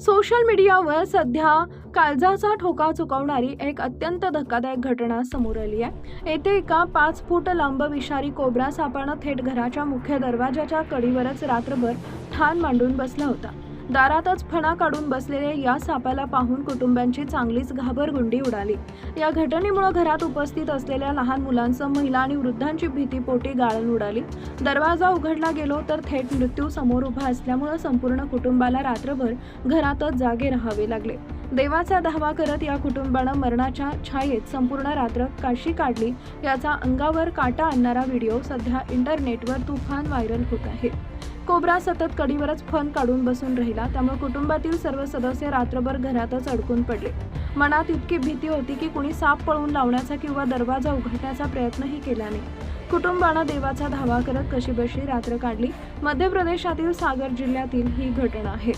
Social मीडियावर सध्या काळजाचा ठोका चुकवणारी एक अत्यंत धक्कादायक घटना समोर आली आहे। येथे एका 5 फूट लांब विषारी कोब्रा सापानं थेट घराच्या मुख्य दरवाजाच्या कडेवरच रात्रभर ठाण मांडून बसला होता। दारातच फणा काढून बसलेल्या या सापाला पाहून कुटुंबांची चांगलीच घाबरगुंडी उडाली। या घटनेमुळे घरात उपस्थित असलेल्या लहान मुलांसह महिला आणि वृद्धांची भीतीपोटी गाळण उडाली। दरवाजा उघडला गेलो तर थेट मृत्यू समोर उभा असल्यामुळे संपूर्ण कुटुंबाला रात्रभर घरातच जागे राहावे लागले। देवाचा धावा करत या कुटुंबानं मरणाच्या छायेत संपूर्ण रात्र कशी काढली याचा अंगावर काटा आणणारा व्हिडिओ सध्या इंटरनेटवर तुफान व्हायरल होत आहे। कोब्रा सतत कडेवरच फण काढून बसून राहिला, त्यामुळे कुटुंबातील सर्व सदस्य रात्रभर घरातच अडकून पडले। मनात इतकी भीती होती की कुणी साप पळवून लावण्याचा किंवा दरवाजा उघडण्याचा प्रयत्नही केला नाही। कुटुंबानं देवाचा धावा करत कशीबशी रात्र काढली। मध्य प्रदेशातील सागर जिल्ह्यातील ही घटना आहे।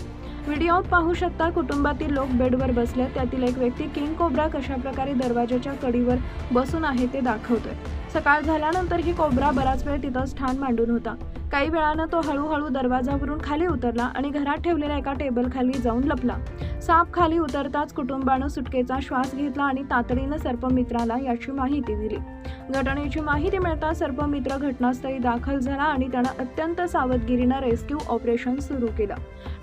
व्हिडिओत पाहू शकता, कुटुंबातील लोक बेडवर बसले, त्यातील एक व्यक्ती किंग कोब्रा कशा प्रकारे दरवाजाच्या कडेवर बसून आहे ते दाखवतोय। सकाळ झाल्यानंतर ही कोब्रा बराच वेळ तिथंच ठाण मांडून होता। काही वेळानं तो हळूहळू दरवाजावरून खाली उतरला आणि घरात ठेवलेल्या एका टेबल खाली जाऊन लपला। साप खाली उतरताच कुटुंबानं सुटकेचा श्वास घेतला आणि तातडीनं सर्पमित्राला याची माहिती दिली। घटनेची माहिती मिळताच सर्पमित्र घटनास्थळी दाखल झाला आणि त्यानं अत्यंत सावधगिरीनं रेस्क्यू ऑपरेशन सुरू केलं।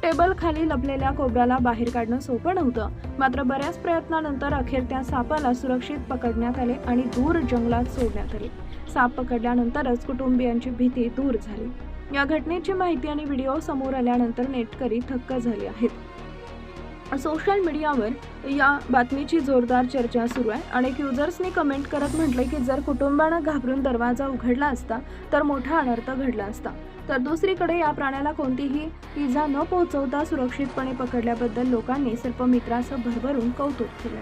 टेबल खाली लपलेल्या कोब्राला बाहेर काढणं सोपं नव्हतं, मात्र बऱ्याच प्रयत्नानंतर अखेर त्या सापाला सुरक्षित पकडण्यात आले आणि दूर जंगलात सोडण्यात आले। साप पकडल्यानंतरच कुटुंबियांची भीती दूर झाली। या घटनेची माहिती आणि व्हिडिओ समोर आल्यानंतर नेटकरी थक्क झाले आहेत। सोशल मीडियावर या बातमीची जोरदार चर्चा सुरू आहे। अनेक युजर्सनी कमेंट करत म्हटले की जर कुटुंबानं घाबरून दरवाजा उघडला असता तर मोठा अनर्थ घडला असता। तर दुसरीकडे या प्राण्याला कोणतीही इजा न पोहोचवता सुरक्षितपणे पकडल्याबद्दल लोकांनी सर्पमित्राचं भरभरून कौतुक केलं।